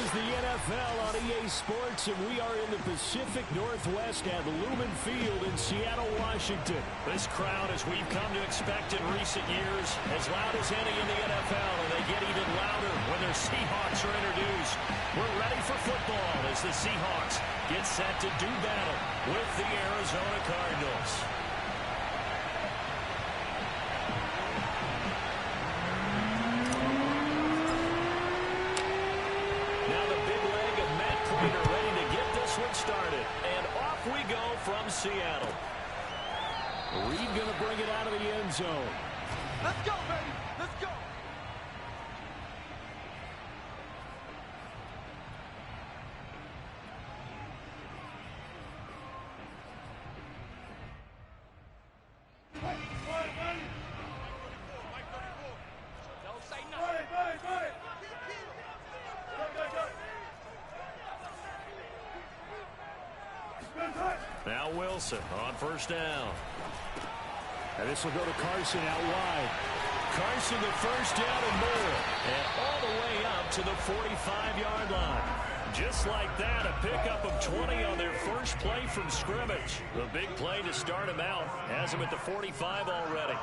is the NFL on EA Sports, and we are in the Pacific Northwest at Lumen Field in Seattle, Washington. This crowd, as we've come to expect in recent years, as loud as any in the NFL, and they get even louder when their Seahawks are introduced. We're ready for football as the Seahawks get set to do battle with the Arizona Cardinals. Started, and off we go from Seattle. Reed going to bring it out of the end zone. Let's go, baby. Let's go. Don't say nothing. Now Wilson on first down. And this will go to Carson out wide. Carson the first down and more. And all the way up to the 45-yard line. Just like that, a pickup of 20 on their first play from scrimmage. The big play to start him out. Has him at the 45 already.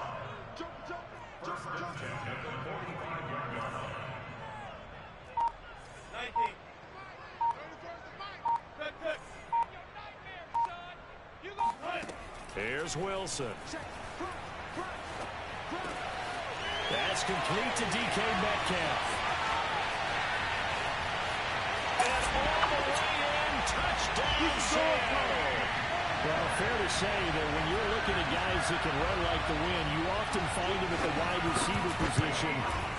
Here's Wilson. That's complete to DK Metcalf. And all the way in, touchdown Seattle. Well, fair to say that when you're looking at guys that can run like the wind, you often find them at the wide receiver position,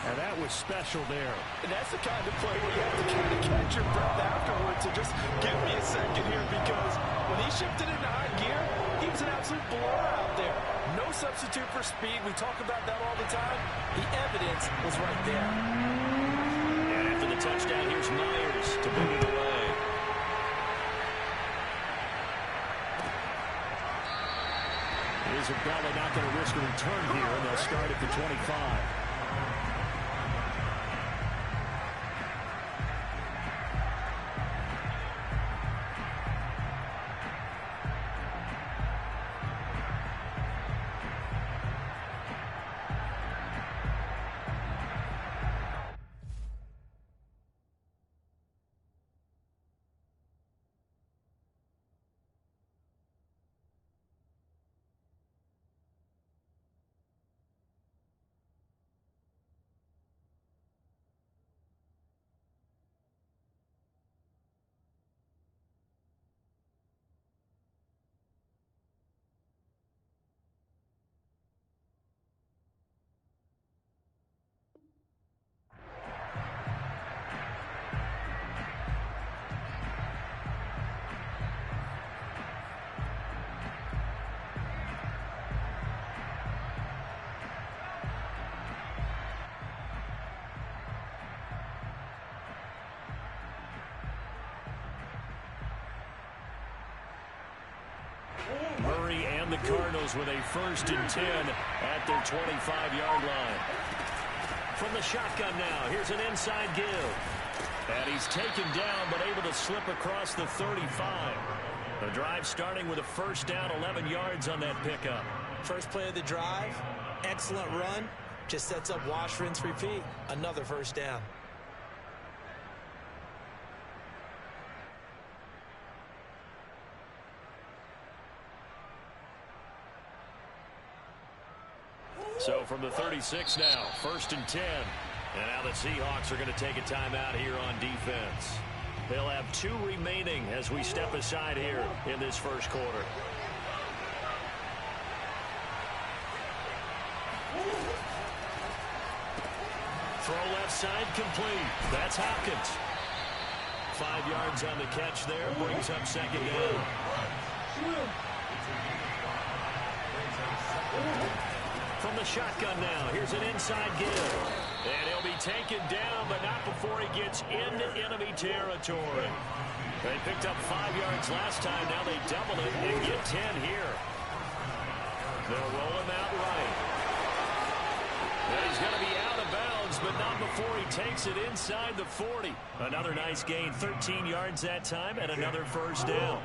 and that was special there. And that's the kind of play where you have to kind of catch your breath afterwards. So just give me a second here, because when he shifted into high gear, he was an absolute blower out there. No substitute for speed. We talk about that all the time. The evidence was right there. And after the touchdown, here's Myers to boot it away. Isabella not going to risk a return here, and they'll start at the 25. Murray and the Cardinals with a 1st and 10 at their 25-yard line. From the shotgun now, here's an inside give. And he's taken down, but able to slip across the 35. The drive starting with a first down, 11 yards on that pickup. First play of the drive, excellent run. Just sets up wash, rinse, repeat. Another first down. So from the 36 now, 1st and 10. And now the Seahawks are going to take a timeout here on defense. They'll have 2 remaining as we step aside here in this first quarter. Throw left side complete. That's Hopkins. 5 yards on the catch there. Brings up 2nd down. From the shotgun now, here's an inside give. And he'll be taken down, but not before he gets into enemy territory. They picked up 5 yards last time. Now they double it and get 10 here. They'll roll him out right. And he's going to be out of bounds, but not before he takes it inside the 40. Another nice gain, 13 yards that time, and another first down.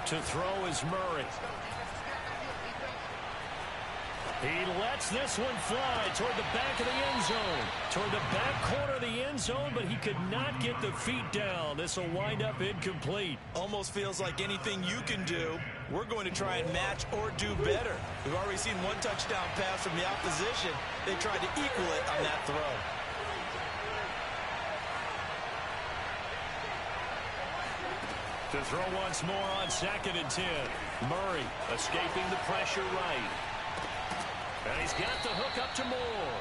To throw is Murray. He lets this one fly toward the back of the end zone. Toward the back corner of the end zone, but he could not get the feet down. This will wind up incomplete. Almost feels like anything you can do, we're going to try and match or do better. We've already seen one touchdown pass from the opposition. They tried to equal it on that throw. To throw once more on 2nd and 10. Murray escaping the pressure right. And he's got the hook up to Moore.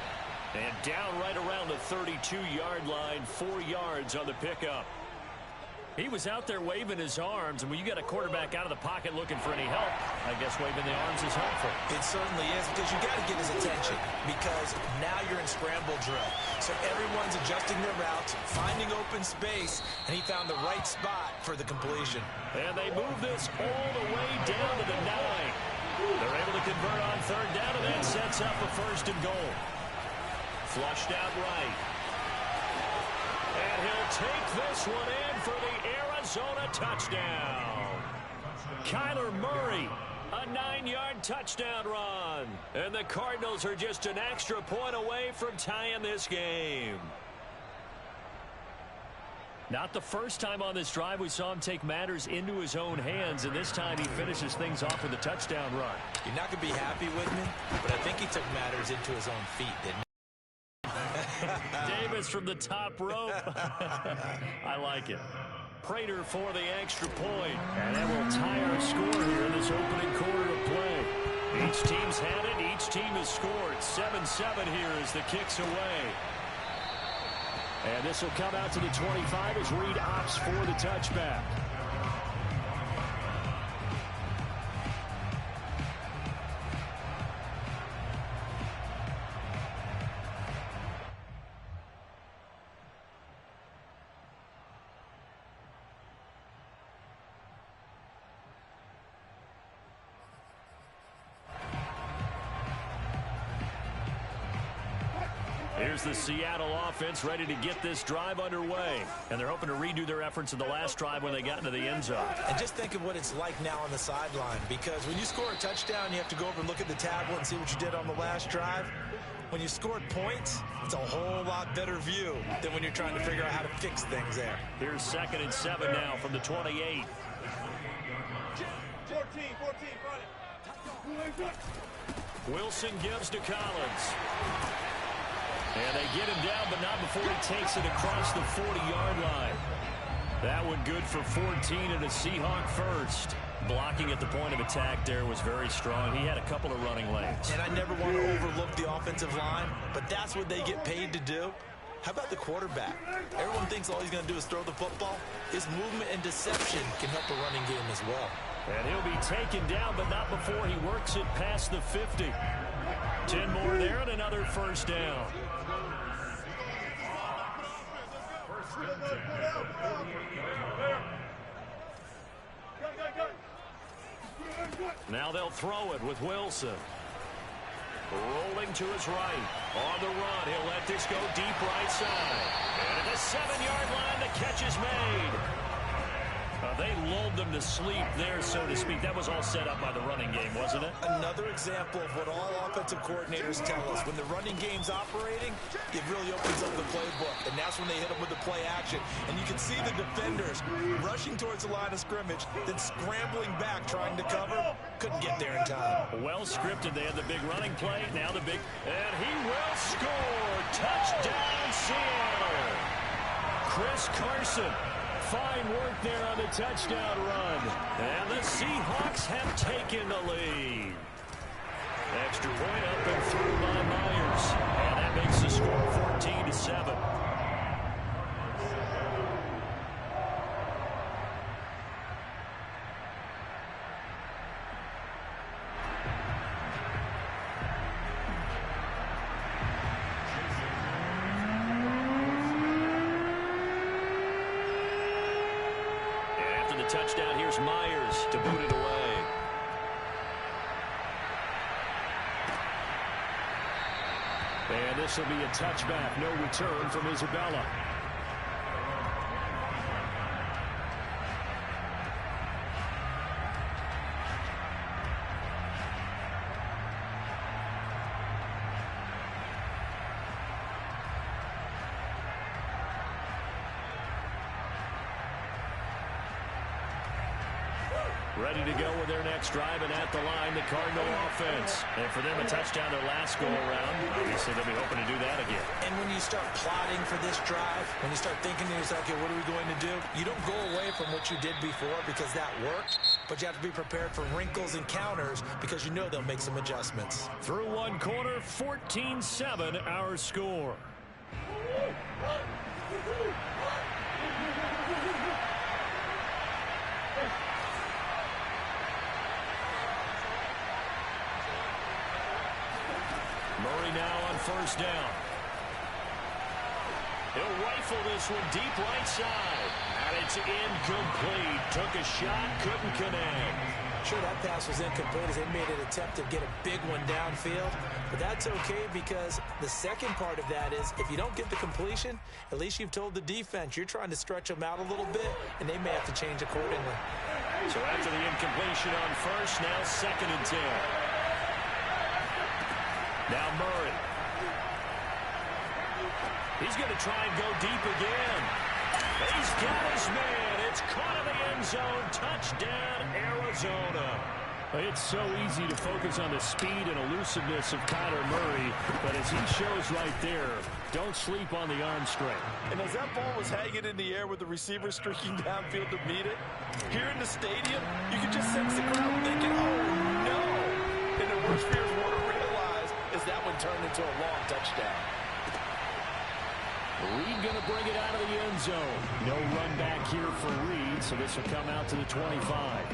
And down right around the 32-yard line, 4 yards on the pickup. He was out there waving his arms, and when you got a quarterback out of the pocket looking for any help, I guess waving the arms is helpful. It certainly is, because you got to get his attention, because now you're in scramble drill. So everyone's adjusting their routes, finding open space, and he found the right spot for the completion. And they move this all the way down to the 9. They're able to convert on 3rd down, and that sets up a 1st and goal. Flushed out right. And he'll take this one in for the Arizona touchdown. Kyler Murray, a 9-yard touchdown run. And the Cardinals are just an extra point away from tying this game. Not the first time on this drive we saw him take matters into his own hands, and this time he finishes things off with a touchdown run. You're not going to be happy with me, but I think he took matters into his own feet, didn't he? Davis from the top rope. I like it. Prater for the extra point. And that will tie our score here in this opening quarter of play. Each team's had it. Each team has scored. 7-7 here as the kick's away. And this will come out to the 25 as Reed opts for the touchback. Here's the Seattle offense ready to get this drive underway. And they're hoping to redo their efforts in the last drive when they got into the end zone. And just think of what it's like now on the sideline, because when you score a touchdown, you have to go over and look at the tablet and see what you did on the last drive. When you scored points, it's a whole lot better view than when you're trying to figure out how to fix things there. Here's 2nd and 7 now from the 28. 14, Wilson gives to Collins. And they get him down, but not before he takes it across the 40-yard line. That one good for 14 and a Seahawk first. Blocking at the point of attack there was very strong. He had a couple of running lanes. And I never want to overlook the offensive line, but that's what they get paid to do. How about the quarterback? Everyone thinks all he's going to do is throw the football. His movement and deception can help a running game as well. And he'll be taken down, but not before he works it past the 50. 10 more there and another first down. Now they'll throw it with Wilson. Rolling to his right. On the run, he'll let this go deep right side. And at the 7-yard line, the catch is made. They lulled them to sleep there, so to speak. That was all set up by the running game, wasn't it? Another example of what all offensive coordinators tell us. When the running game's operating, it really opens up the playbook. And that's when they hit them with the play action. And you can see the defenders rushing towards the line of scrimmage, then scrambling back, trying to cover. Couldn't get there in time. Well scripted. They had the big running play. Now the big... And he will score! Touchdown, Seattle! Chris Carson. Fine work there on the touchdown run. And the Seahawks have taken the lead. Extra point up and through by Myers. And that makes the score 14-7. after the touchdown. Here's Myers to boot it away. And this will be a touchback. No return from Isabella. Ready to go with their next drive, and at the line, the Cardinal offense. And for them, a touchdown their last go-around. Obviously, they'll be hoping to do that again. And when you start plotting for this drive, when you start thinking to yourself, okay, what are we going to do? You don't go away from what you did before because that worked, but you have to be prepared for wrinkles and counters because you know they'll make some adjustments. Through one quarter, 14-7 our score. Murray now on first down. He'll rifle this one deep right side. And it's incomplete. Took a shot, couldn't connect. Sure, that pass was incomplete as they made an attempt to get a big one downfield. But that's okay because the second part of that is if you don't get the completion, at least you've told the defense you're trying to stretch them out a little bit, and they may have to change accordingly. So after the incompletion on first, now 2nd and 10. Now Murray. He's going to try and go deep again. He's got his man. It's caught in the end zone. Touchdown, Arizona. It's so easy to focus on the speed and elusiveness of Kyler Murray, but as he shows right there, don't sleep on the arm strength. And as that ball was hanging in the air with the receiver streaking downfield to meet it, here in the stadium, you can just sense the crowd thinking, oh, no. And the worst fears want to realize is that one turned into a long touchdown. Reed going to bring it out of the end zone. No run back here for Reed, so this will come out to the 25.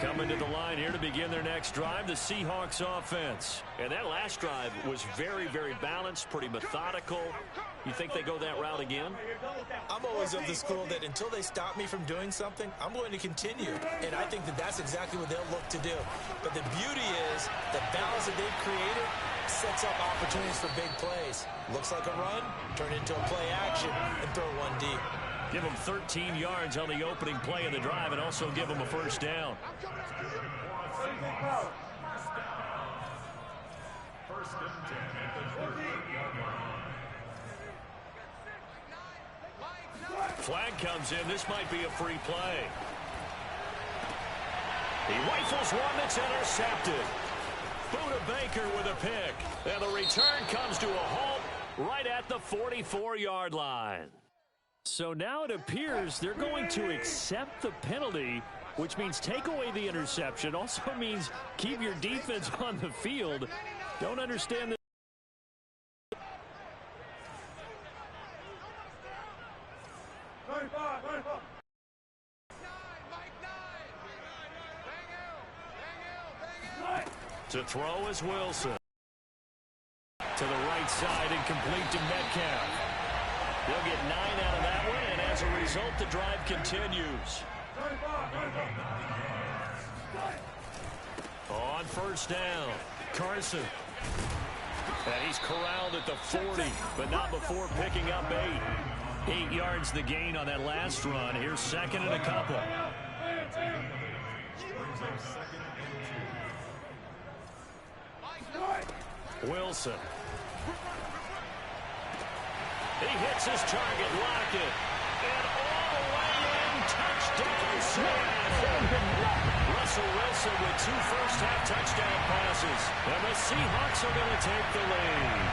Coming to the line here to begin their next drive, the Seahawks offense. And that last drive was very, very balanced, pretty methodical. You think they go that route again? I'm always of the school that until they stop me from doing something, I'm going to continue. And I think that that's exactly what they'll look to do. But the beauty is the balance that they've created sets up opportunities for big plays. Looks like a run, turn into a play action, and throw one deep. Give them 13 yards on the opening play of the drive and also give them a first down. Flag comes in. This might be a free play. He rifles one that's intercepted. Buda Baker with a pick. And the return comes to a halt right at the 44-yard line. So now it appears they're going to accept the penalty, which means take away the interception. Also means keep your defense on the field. Don't understand the to throw is Wilson. To the right side and complete to Metcalf. They'll get 9 out of that one, and as a result, the drive continues. On first down, Carson. And he's corralled at the 40, but not before picking up 8. 8 yards the gain on that last run. Here's 2nd and a couple. Wilson. He hits his target, Lockett. And all the way in, touchdown, Russell Wilson with 2 first-half touchdown passes. And the Seahawks are going to take the lead.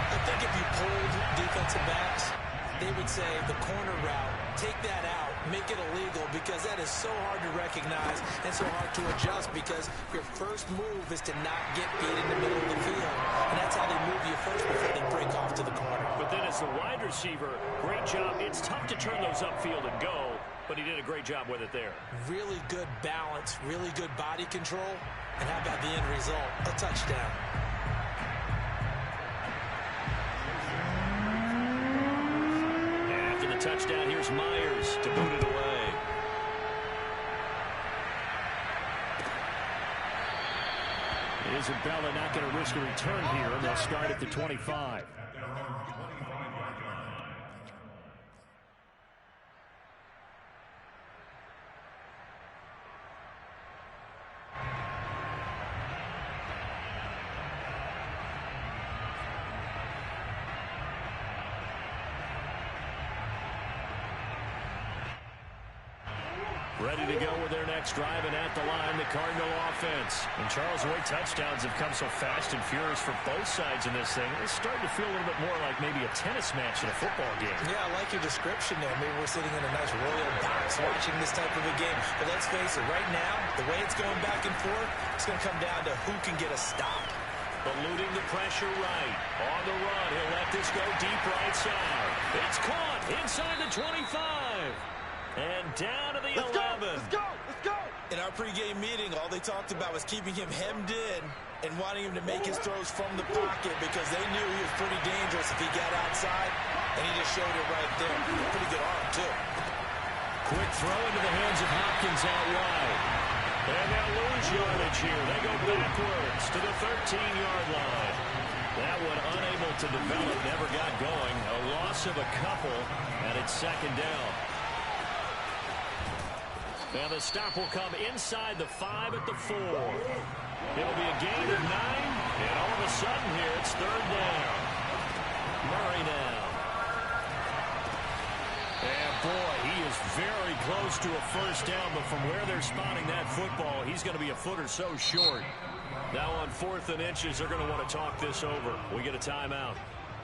I think if you pulled defensive backs, they would say the corner route, take that out, make it illegal, because that is so hard to recognize and so hard to adjust because your first move is to not get beat in the middle of the field. And that's how they move you first before they break off to the corner. But then as the wide receiver, great job. It's tough to turn those upfield and go, but he did a great job with it there. Really good balance, really good body control. And how about the end result? A touchdown. the touchdown. Here's Myers to boot it away. Isabella not going to risk a return here, and they'll start at the 25. Ready to go with their next drive, and at the line, the Cardinal offense. And Charles, the way touchdowns have come so fast and furious for both sides in this thing, it's starting to feel a little bit more like maybe a tennis match in a football game. Yeah, I like your description there. Maybe we're sitting in a nice royal box watching this type of a game. But let's face it, right now, the way it's going back and forth, it's going to come down to who can get a stop. Eluding the pressure right. On the run, he'll let this go deep right side. It's caught inside the 25. And down to the 11. Let's go! In our pregame meeting, all they talked about was keeping him hemmed in and wanting him to make his throws from the pocket because they knew he was pretty dangerous if he got outside, and he just showed it right there. Pretty good arm, too. Quick throw into the hands of Hopkins out wide. And they'll lose yardage here. They go backwards to the 13-yard line. That one unable to develop, never got going. A loss of a couple, and it's second down. Now the stop will come inside the 5 at the 4. It'll be a gain of 9, and all of a sudden here it's third down. Murray now. And boy, he is very close to a first down, but from where they're spotting that football, he's going to be a foot or so short. Now on 4th and inches, they're going to want to talk this over. We get a timeout.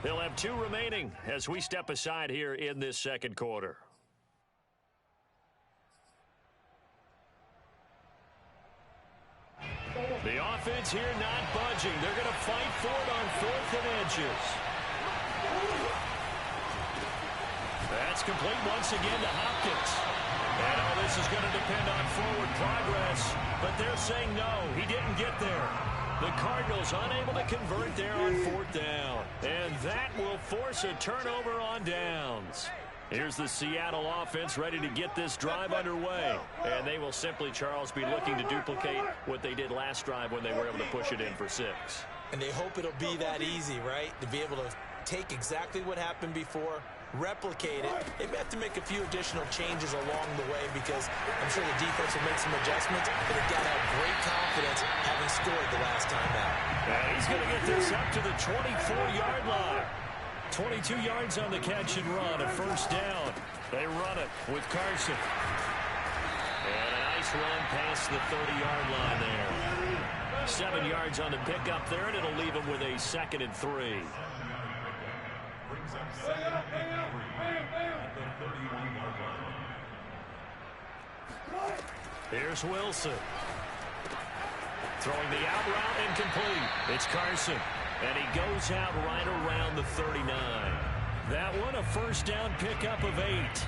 They'll have 2 remaining as we step aside here in this second quarter. The offense here not budging. They're going to fight for it on 4th and inches. That's complete once again to Hopkins. And all this is going to depend on forward progress. But they're saying no, he didn't get there. The Cardinals unable to convert there on 4th down. And that will force a turnover on downs. Here's the Seattle offense ready to get this drive underway. And they will simply, Charles, be looking to duplicate what they did last drive when they were able to push it in for 6. And they hope it'll be that easy, right? To be able to take exactly what happened before, replicate it. They may have to make a few additional changes along the way because I'm sure the defense will make some adjustments, but they've got to have great confidence having scored the last time out. And he's going to get this up to the 24-yard line. 22 yards on the catch and run, a first down. They run it with Carson. And a nice run past the 30-yard line there. 7 yards on the pickup there, and it'll leave him with a 2nd and 3. Here's Wilson. Throwing the out route incomplete. It's Carson. And he goes out right around the 39. That one, a first down pickup of 8.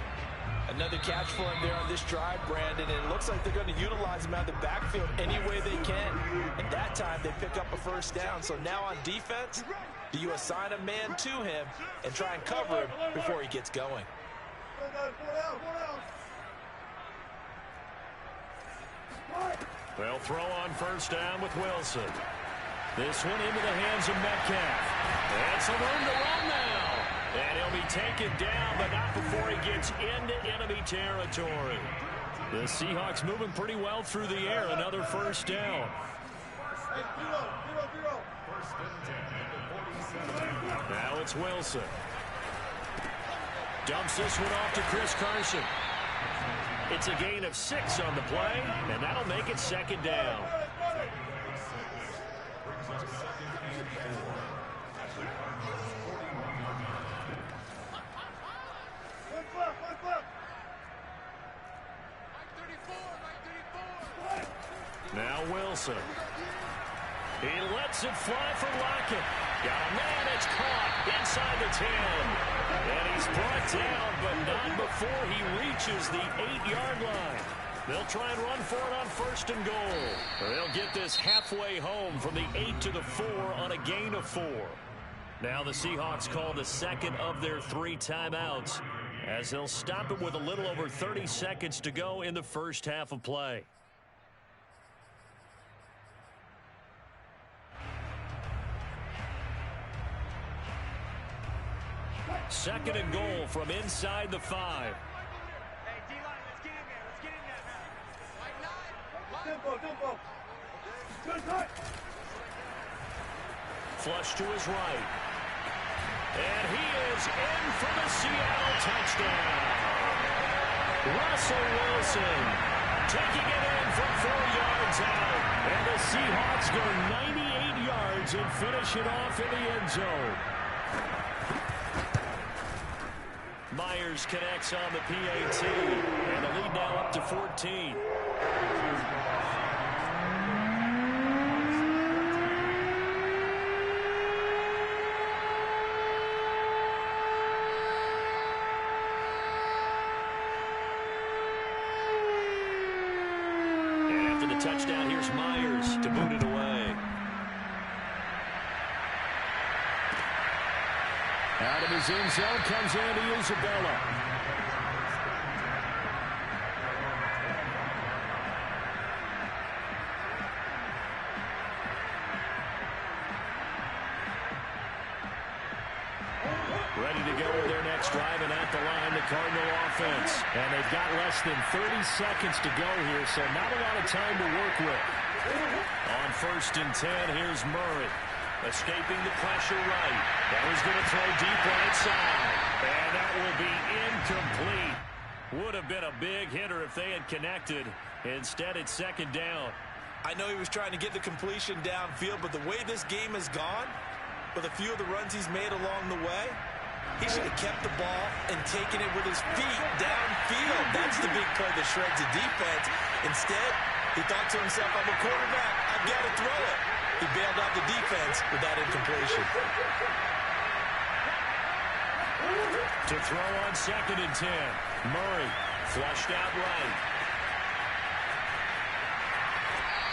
Another catch for him there on this drive, Brandon, and it looks like they're going to utilize him out of the backfield any way they can. And that time they pick up a first down. So now on defense, do you assign a man to him and try and cover him before he gets going? They'll throw on first down with Wilson. This one into the hands of Metcalf. And some room to run now. And he'll be taken down, but not before he gets into enemy territory. The Seahawks moving pretty well through the air. Another first down. Now it's Wilson. Dumps this one off to Chris Carson. It's a gain of 6 on the play, and that'll make it second down. Now Wilson. He lets it fly for Lockett. Got a man, it's caught inside the 10. And he's brought down, but not before he reaches the 8-yard line. They'll try and run for it on first and goal. They'll get this halfway home from the 8 to the 4 on a gain of 4. Now the Seahawks call the second of their 3 timeouts as they'll stop it with a little over 30 seconds to go in the first half of play. Second and goal from inside the 5. Flush to his right. And he is in for the Seattle touchdown. Russell Wilson taking it in from 4 yards out. And the Seahawks go 98 yards and finish it off in the end zone. Myers connects on the PAT. And the lead now up to 14. Touchdown. Here's Myers to boot it away. Out of his end zone comes Andy Isabella. Ready to go with their next drive, and at the line, the Cardinal offense. And they've got less than 30 seconds to go here, so not a lot of time to work with. On 1st and 10, here's Murray. Escaping the pressure right. That was going to throw deep right side. And that will be incomplete. Would have been a big hitter if they had connected. Instead, it's second down. I know he was trying to get the completion downfield, but the way this game has gone, with a few of the runs he's made along the way, he should have kept the ball and taken it with his feet downfield. That's the big play that shreds the defense. Instead, he thought to himself, I'm a quarterback, I've got to throw it. He bailed out the defense with that incompletion. To throw on 2nd and 10. Murray flushed out right.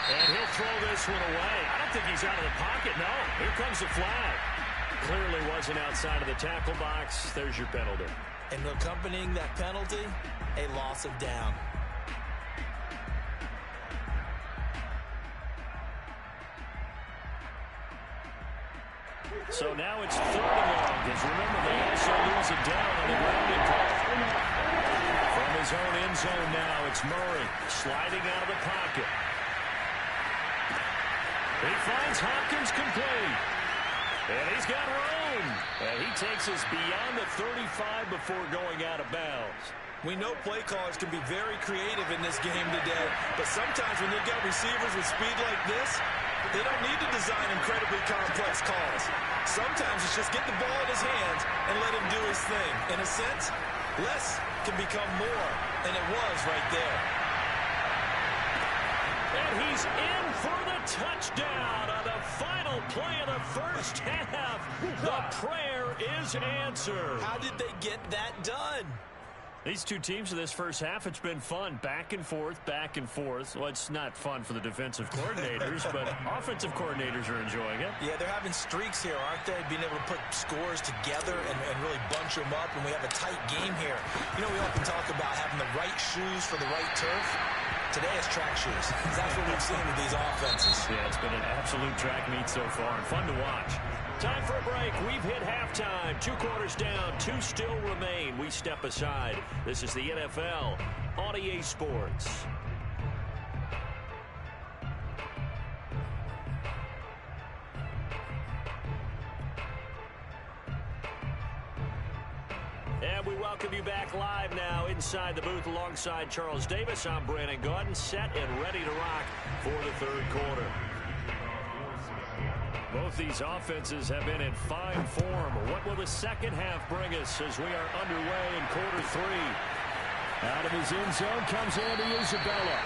And he'll throw this one away. I don't think he's out of the pocket, no. Here comes the flag. Clearly wasn't outside of the tackle box. There's your penalty. And accompanying that penalty, a loss of down. So now it's 3rd and long, because remember, they also lose it down on the grounding call. From his own end zone now, it's Murray sliding out of the pocket. He finds Hopkins complete. And he's got room. And he takes us beyond the 35 before going out of bounds. We know play callers can be very creative in this game today, but sometimes when you've got receivers with speed like this, they don't need to design incredibly complex calls. Sometimes it's just get the ball in his hands and let him do his thing. In a sense, less can become more, and it was right there. And he's in for the touchdown on the final play of the first half. The prayer is answered. How did they get that done? These two teams in this first half, it's been fun. Back and forth, back and forth. Well, it's not fun for the defensive coordinators, but offensive coordinators are enjoying it. Yeah, they're having streaks here, aren't they? Being able to put scores together and really bunch them up, and we have a tight game here. You know, we often talk about having the right shoes for the right turf. Today is track shoes. That's what we've seen with these offenses. Yeah, it's been an absolute track meet so far, and fun to watch. Time for a break. We've hit halftime. 2 quarters down. 2 still remain. We step aside. This is the NFL on EA Sports. And we welcome you back live now inside the booth alongside Charles Davis. I'm Brandon Gaudin, set and ready to rock for the 3rd quarter. Both these offenses have been in fine form. What will the second half bring us as we are underway in quarter 3? Out of his end zone comes Andy Isabella.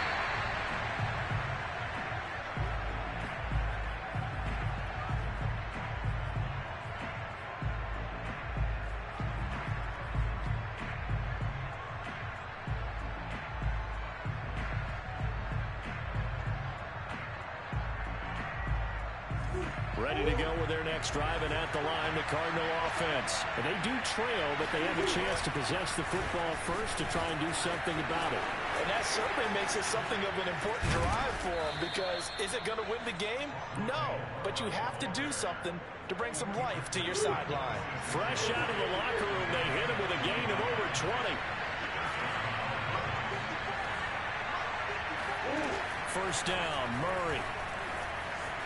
Ready to go with their next drive, and at the line, the Cardinal offense. And they do trail, but they have a chance to possess the football first to try and do something about it. And that certainly makes it something of an important drive for them, because is it going to win the game? No, but you have to do something to bring some life to your sideline. Fresh out of the locker room, they hit him with a gain of over 20. First down, Murray.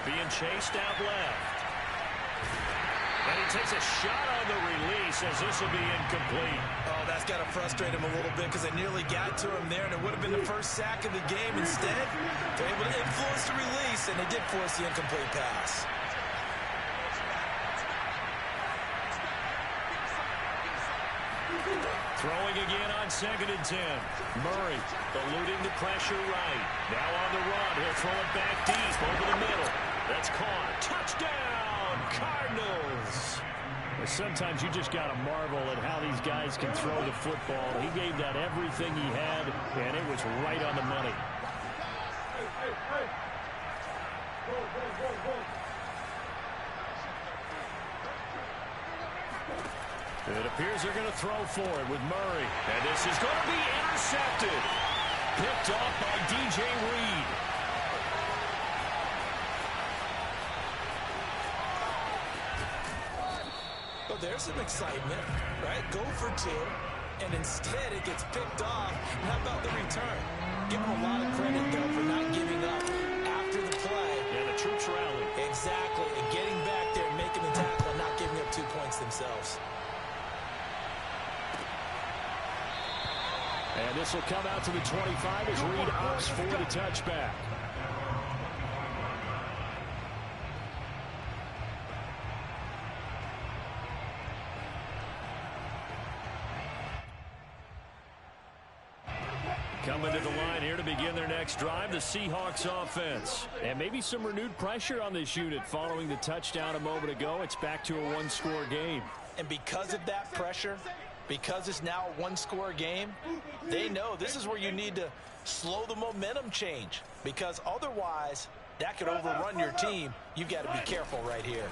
Being chased out left. And he takes a shot on the release as this will be incomplete. Oh, that's got to frustrate him a little bit because they nearly got to him there, and it would have been the first sack of the game. Instead, they're able to influence the release, and they did force the incomplete pass. Throwing again on 2nd and 10. Murray eluding the pressure right. Now on the run. He'll throw it back deep over the middle. That's caught. Touchdown, Cardinals. Sometimes you just got to marvel at how these guys can throw the football. He gave that everything he had, and it was right on the money. It appears they're going to throw for it with Murray. And this is going to be intercepted. Picked off by DJ Reed. Well, there's some excitement, right? Go for 2, and instead it gets picked off. And how about the return? Give them a lot of credit, though, for not giving up after the play. Yeah, the troops rally. Exactly, and getting back there, making the tackle, and not giving up 2 points themselves. And this will come out to the 25 as Reed opts for the touchback. Coming to the line here to begin their next drive, the Seahawks offense. And maybe some renewed pressure on this unit following the touchdown a moment ago. It's back to a one-score game. And because of that pressure, because it's now a one-score game, they know this is where you need to slow the momentum change, because otherwise that could overrun your team. You've got to be careful right here.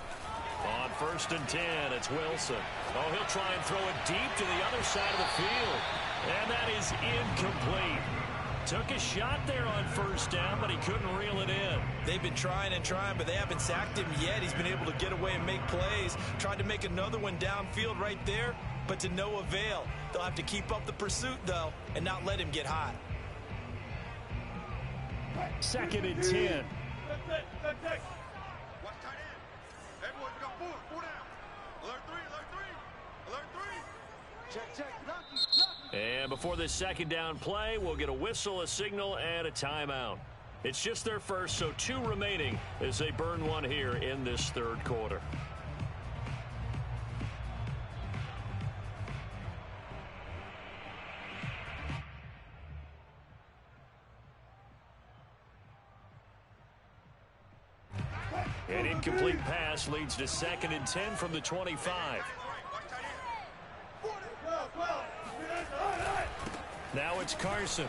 On 1st and 10, it's Wilson. Oh, he'll try and throw it deep to the other side of the field. And that is incomplete. Took a shot there on 1st down, but he couldn't reel it in. They've been trying and trying, but they haven't sacked him yet. He's been able to get away and make plays. Tried to make another one downfield right there, but to no avail. They'll have to keep up the pursuit, though, and not let him get hot. 2nd and 10. And before this 2nd down play, we'll get a whistle, a signal, and a timeout. It's just their first, so 2 remaining as they burn one here in this 3rd quarter. An incomplete pass leads to 2nd and 10 from the 25. Now it's Carson.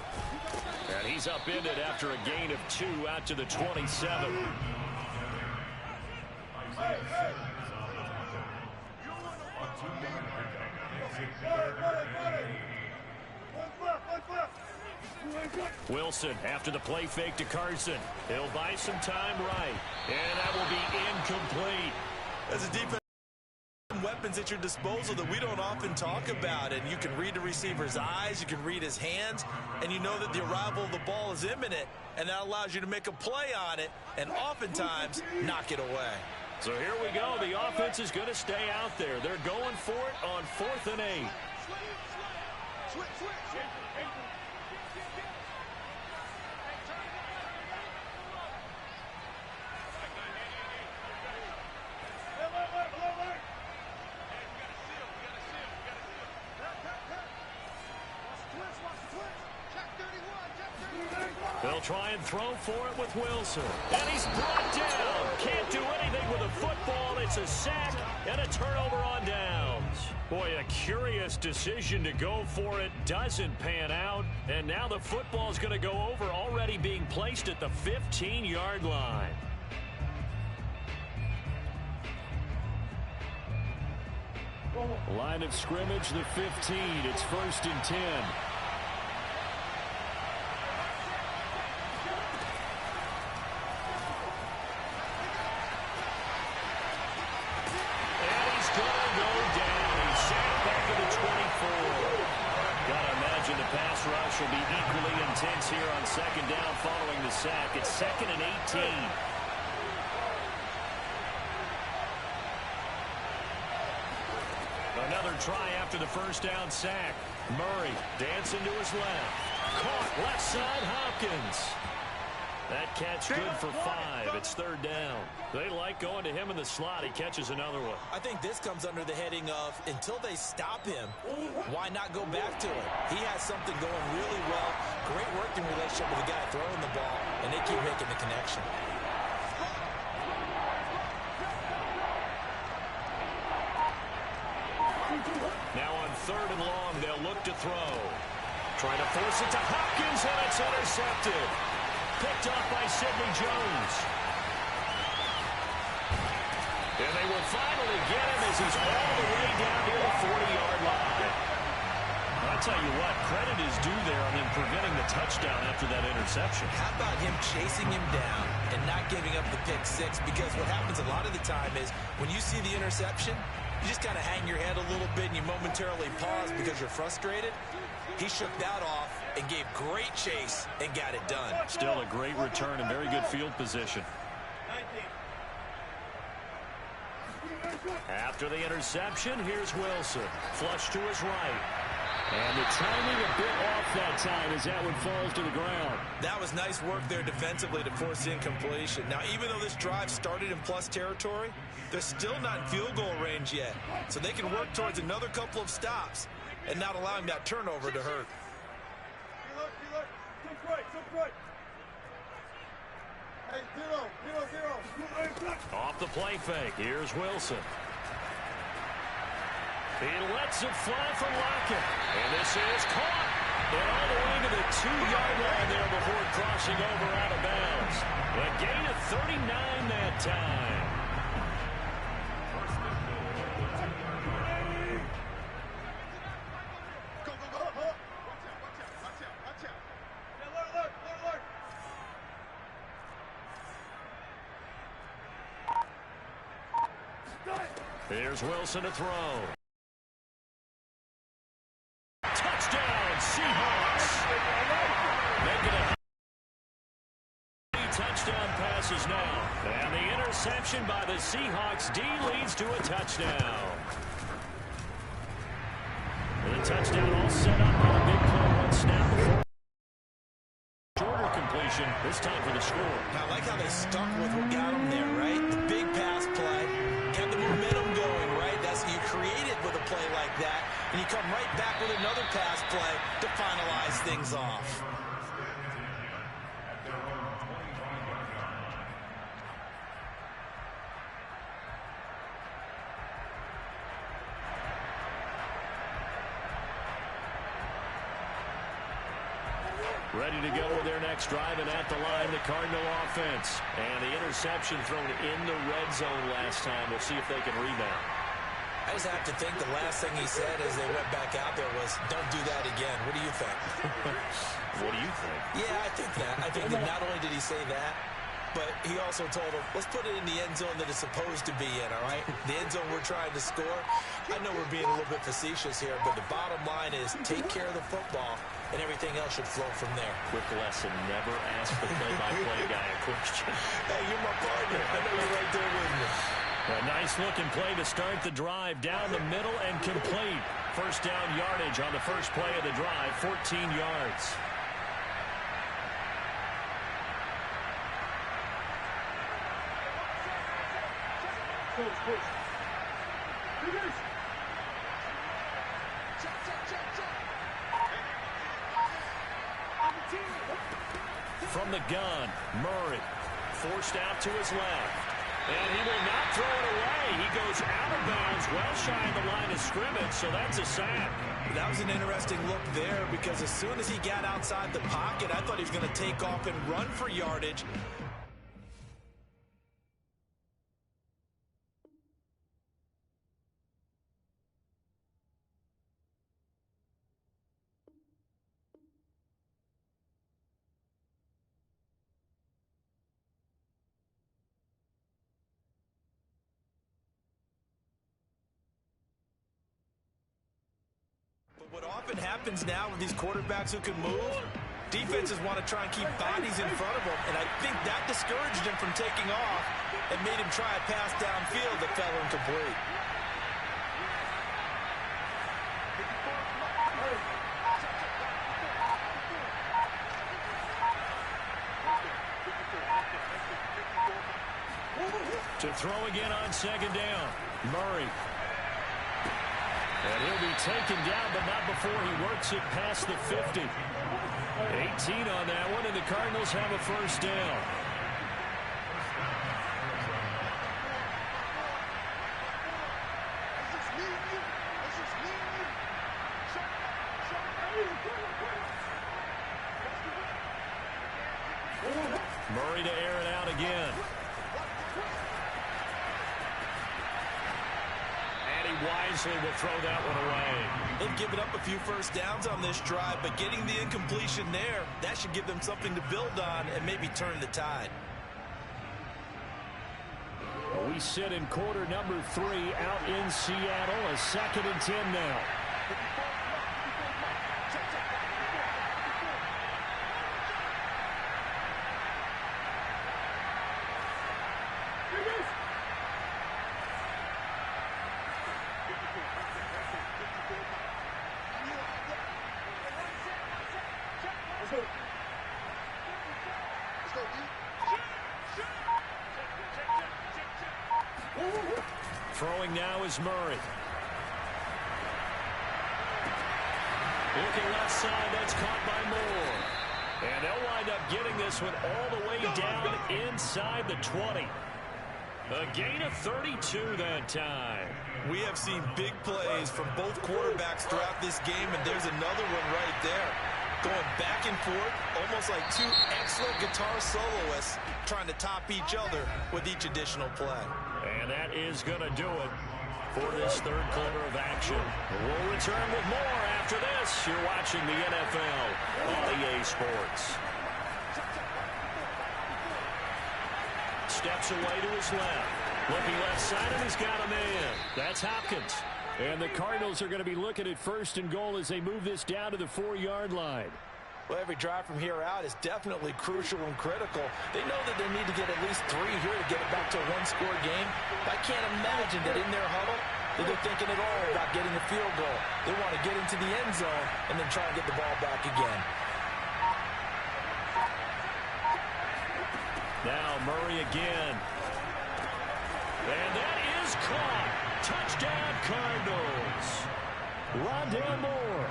And he's upended after a gain of 2 out to the 27. Wilson after the play fake to Carson. He'll buy some time right. And that will be incomplete. As a defense, weapons at your disposal that we don't often talk about, and you can read the receiver's eyes, you can read his hands, and you know that the arrival of the ball is imminent, and that allows you to make a play on it and oftentimes knock it away. So here we go. The offense is going to stay out there. They're going for it on 4th and 8. They'll try and throw for it with Wilson. And he's brought down. Can't do anything with a football. It's a sack and a turnover on downs. Boy, a curious decision to go for it. Doesn't pan out. And now the football's going to go over, already being placed at the 15-yard line. Line of scrimmage, the 15. It's 1st and 10. The pass rush will be equally intense here on 2nd down following the sack. It's 2nd and 18. Another try after the 1st down sack. Murray dancing to his left. Caught left side, Hopkins. That catch good for 5. It's 3rd down. They like going to him in the slot. He catches another one. I think this comes under the heading of until they stop him, why not go back to it? He has something going really well. Great working relationship with the guy throwing the ball, and they keep making the connection. Now on 3rd and long, they'll look to throw. Trying to force it to Hopkins, and it's intercepted. Picked up by Sidney Jones. And they will finally get him as he's all the way down near the 40-yard line. I'll tell you what, credit is due there on him preventing the touchdown after that interception. How about him chasing him down and not giving up the pick six? Because what happens a lot of the time is when you see the interception, you just kind of hang your head a little bit and you momentarily pause because you're frustrated. He shook that off and gave great chase and got it done. Still a great return and very good field position. After the interception, here's Wilson. Flush to his right. And the timing a bit off that time as that one falls to the ground. That was nice work there defensively to force incompletion. Now, even though this drive started in plus territory, they're still not in field goal range yet. So they can work towards another couple of stops and not allowing that turnover to hurt. Off the play fake. Here's Wilson. He lets it fly from Lockett. And this is caught. And all the way to the 2-yard line there before crossing over out of bounds. A gain of 39 that time. Here's Wilson to throw. Touchdown, Seahawks. Making it touchdown passes now. And the interception by the Seahawks D leads to a touchdown. And the touchdown all set up on a big play one snap before. Shorter completion, this time for the score. Now, I like how they stuck with what got them there, right? The big pass play. Kept the momentum going, right? That's you create it with a play like that, and you come right back with another pass play to finalize things off. Ready to go with their next drive, and at the line, the Cardinal offense. And the interception thrown in the red zone last time. We'll see if they can rebound. I just have to think the last thing he said as they went back out there was, don't do that again. What do you think? What do you think? Yeah, I think that. I think that not only did he say that, but he also told him, let's put it in the end zone that it's supposed to be in, all right? The end zone we're trying to score. I know we're being a little bit facetious here, but the bottom line is take care of the football, and everything else should flow from there. Quick lesson, never ask the play-by-play guy a question. Hey, you're my partner. I know you're right there with me. A nice-looking play to start the drive down the middle and complete. First down yardage on the first play of the drive, 14 yards. From the gun, Murray forced out to his left. And he will not throw it away. He goes out of bounds, well shy of the line of scrimmage, so that's a sack. That was an interesting look there because as soon as he got outside the pocket, I thought he was going to take off and run for yardage. often happens now with these quarterbacks who can move, defenses want to try and keep bodies in front of them, and I think that discouraged him from taking off and made him try a pass downfield that fell incomplete. To throw again on second down, Murray. And he'll be taken down, but not before he works it past the 50. 18 on that one, and the Cardinals have a first down. Murray to air it out again. Wisely will throw that one away. They've given up a few first downs on this drive, but getting the incompletion there, that should give them something to build on and maybe turn the tide. We sit in quarter number 3 out in Seattle. A 2nd and 10 now. Throwing now is Murray. Looking left side, that's caught by Moore. And they'll wind up getting this one all the way down inside the 20. A gain of 32 that time. We have seen big plays from both quarterbacks throughout this game, and there's another one right there. Going back and forth, almost like two excellent guitar soloists trying to top each other with each additional play. And that is going to do it for this third quarter of action. We'll return with more after this. You're watching the NFL on EA Sports. Steps away to his left. Looking left side, and he's got a man. That's Hopkins. And the Cardinals are going to be looking at 1st and goal as they move this down to the 4-yard line. Well, every drive from here out is definitely crucial and critical. They know that they need to get at least 3 here to get it back to a one-score game. I can't imagine that in their huddle that they're thinking at all about getting a field goal. They want to get into the end zone and then try and get the ball back again. Now Murray again. And that is caught. Touchdown Cardinals. Rondale Moore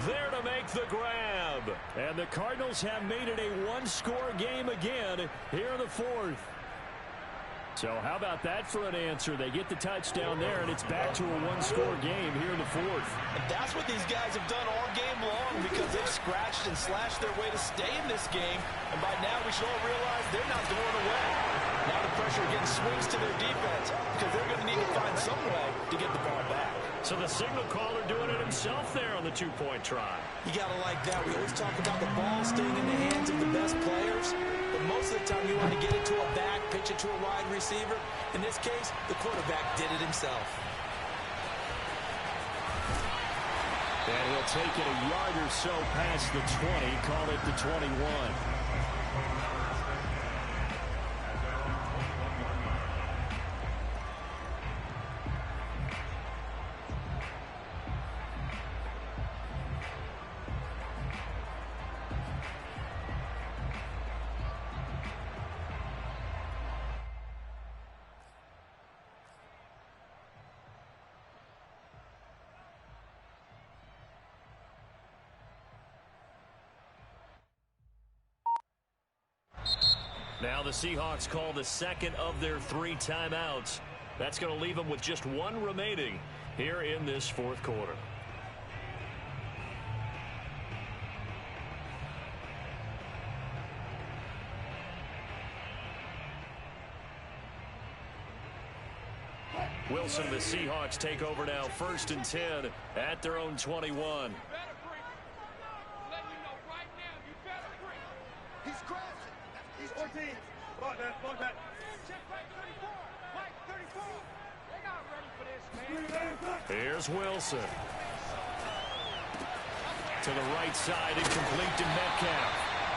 there to make the grab. And the Cardinals have made it a one-score game again here in the 4th. So how about that for an answer? They get the touchdown there, and it's back to a one-score game here in the 4th. And that's what these guys have done all game long, because they've scratched and slashed their way to stay in this game. And by now we should all realize they're not going away. Now the pressure again swings to their defense, because they're going to need to find some way to get the ball back. So the signal caller doing it himself there on the 2-point try. You got to like that. We always talk about the ball staying in the hands of the best players, but most of the time you want to get it to a back, pitch it to a wide receiver. In this case, the quarterback did it himself. And he'll take it a yard or so past the 20, call it the 21. Now the Seahawks call the second of their 3 timeouts. That's going to leave them with just 1 remaining here in this 4th quarter. Wilson, the Seahawks take over now, 1st and 10 at their own 21. Here's Wilson. To the right side, incomplete to Metcalf.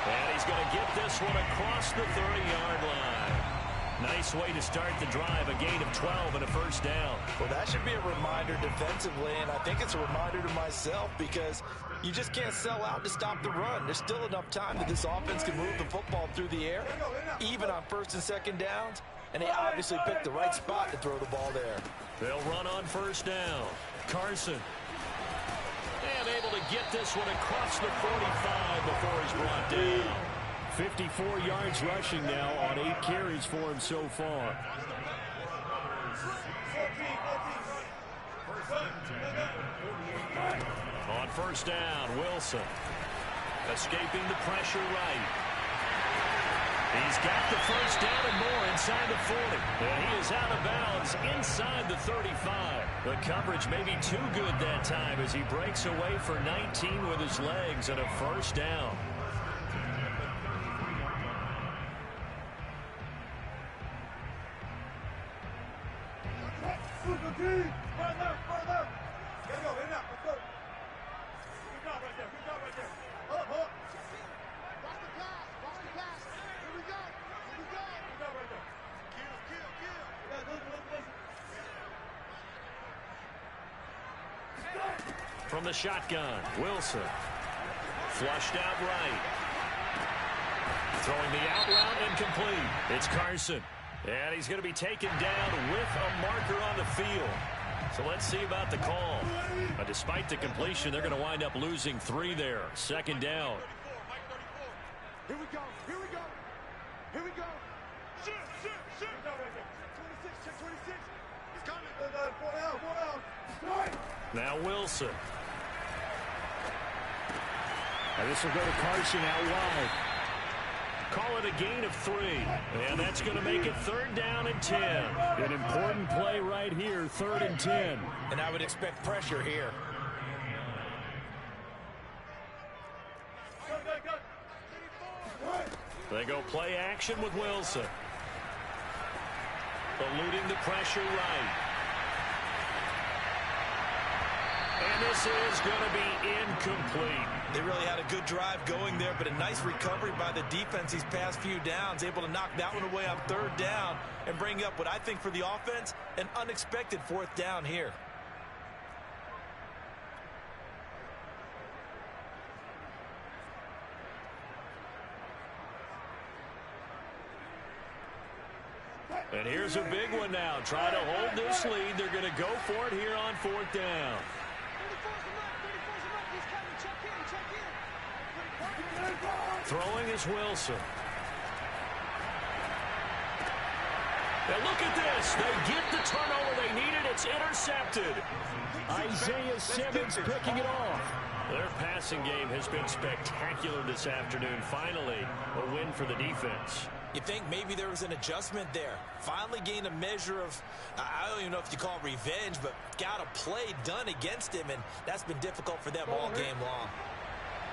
And he's going to get this one across the 30-yard line. Nice way to start the drive, a gain of 12 and a first down. Well, that should be a reminder defensively, and I think it's a reminder to myself because you just can't sell out to stop the run. There's still enough time that this offense can move the football through the air, even on first and second downs, and they obviously picked the right spot to throw the ball there. They'll run on first down. Carson. And able to get this one across the 45 before he's brought down. 54 yards rushing now on 8 carries for him so far. On first down, Wilson. Escaping the pressure right. He's got the first down and more inside the 40. And he is out of bounds inside the 35. The coverage may be too good that time as he breaks away for 19 with his legs and a first down. From the shotgun, Wilson. Flushed out right. Throwing the out route incomplete. It's Carson. And he's going to be taken down with a marker on the field. So let's see about the call. Despite the completion, they're going to wind up losing 3 there. Second down. Here we go. Here we go. Here we go. Shoot. 26. Check 26. He's coming. 4 down. Now Wilson. And this will go to Carson out wide. Call it a gain of 3. And that's going to make it 3rd down and 10. An important play right here, 3rd and 10. And I would expect pressure here. They go play action with Wilson. Eluding the pressure right. And this is going to be incomplete. They really had a good drive going there, but a nice recovery by the defense these past few downs, able to knock that one away on 3rd down and bring up what I think for the offense, an unexpected 4th down here. And here's a big one now. Try to hold this lead. They're going to go for it here on 4th down. Throwing is Wilson. Now look at this. They get the turnover they needed. It's intercepted. Isaiah Simmons picking it off. Their passing game has been spectacular this afternoon. Finally, a win for the defense. You think maybe there was an adjustment there. Finally gained a measure of, I don't even know if you call it revenge, but got a play done against him, and that's been difficult for them all game long.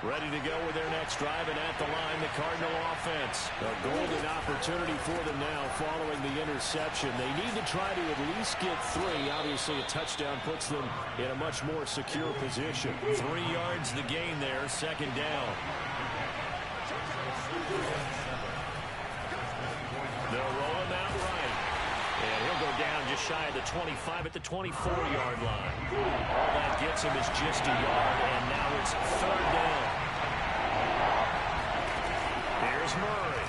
Ready to go with their next drive, and at the line, the Cardinal offense. A golden opportunity for them now following the interception. They need to try to at least get 3. Obviously, a touchdown puts them in a much more secure position. 3 yards the gain there, 2nd down. They'll roll him out right. And he'll go down just shy of the 25 at the 24-yard line. All that gets him is just a yard, and now it's 3rd down. Here's Murray.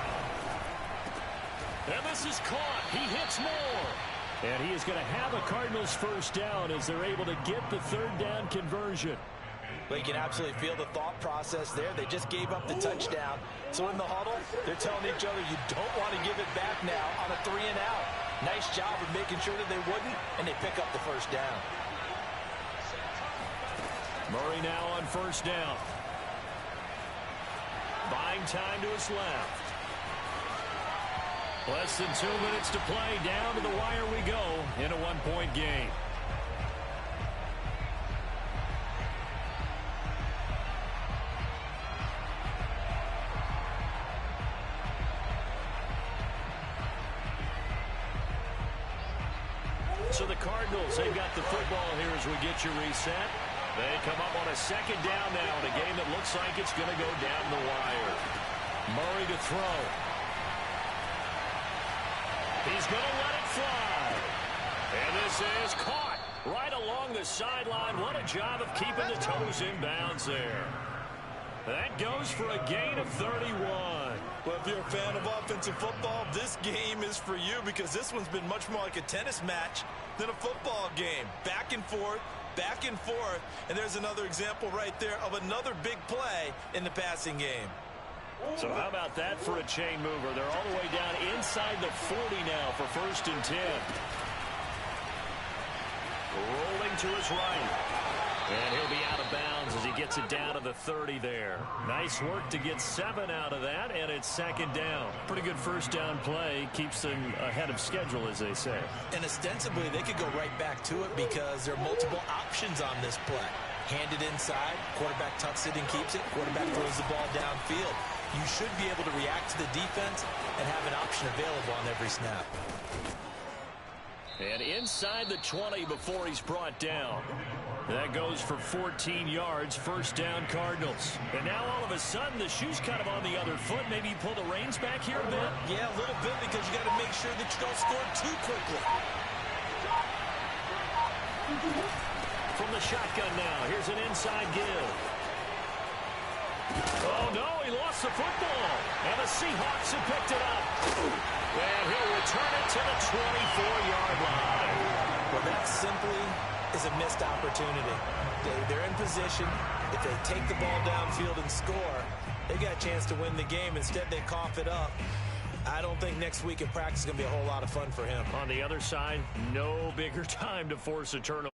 And this is caught. He hits more. And he is going to have a Cardinals first down as they're able to get the 3rd down conversion. But you can absolutely feel the thought process there. They just gave up the touchdown. So in the huddle, they're telling each other, you don't want to give it back now on a 3 and out. Nice job of making sure that they wouldn't, and they pick up the first down. Murray now on first down. Buying time to his left. Less than 2 minutes to play. Down to the wire we go in a 1-point game. So the Cardinals, they've got the football here as we get you reset. They come up on a second down now in a game that looks like it's going to go down the wire. Murray to throw. He's going to let it fly. And this is caught right along the sideline. What a job of keeping the toes in bounds there. That goes for a gain of 31. Well, if you're a fan of offensive football, this game is for you because this one's been much more like a tennis match than a football game. Back and forth, and there's another example right there of another big play in the passing game. So how about that for a chain mover? They're all the way down inside the 40 now for 1st and 10. Rolling to his right. And he'll be out of bounds as he gets it down to the 30 there. Nice work to get 7 out of that, and it's 2nd down. Pretty good first down play. Keeps them ahead of schedule, as they say. And ostensibly, they could go right back to it because there are multiple options on this play. Handed inside, quarterback tucks it and keeps it, quarterback throws the ball downfield. You should be able to react to the defense and have an option available on every snap. And inside the 20 before he's brought down. That goes for 14 yards, 1st down Cardinals. And now all of a sudden the shoe's kind of on the other foot. Maybe you pull the reins back here a bit? Yeah, a little bit because you got to make sure that you don't score too quickly. From the shotgun now, here's an inside give. Oh, no, he lost the football. And the Seahawks have picked it up. And he'll return it to the 24-yard line. Well, that simply is a missed opportunity. They're in position. If they take the ball downfield and score, they got a chance to win the game. Instead, they cough it up. I don't think next week in practice is going to be a whole lot of fun for him. On the other side, no bigger time to force a turnover.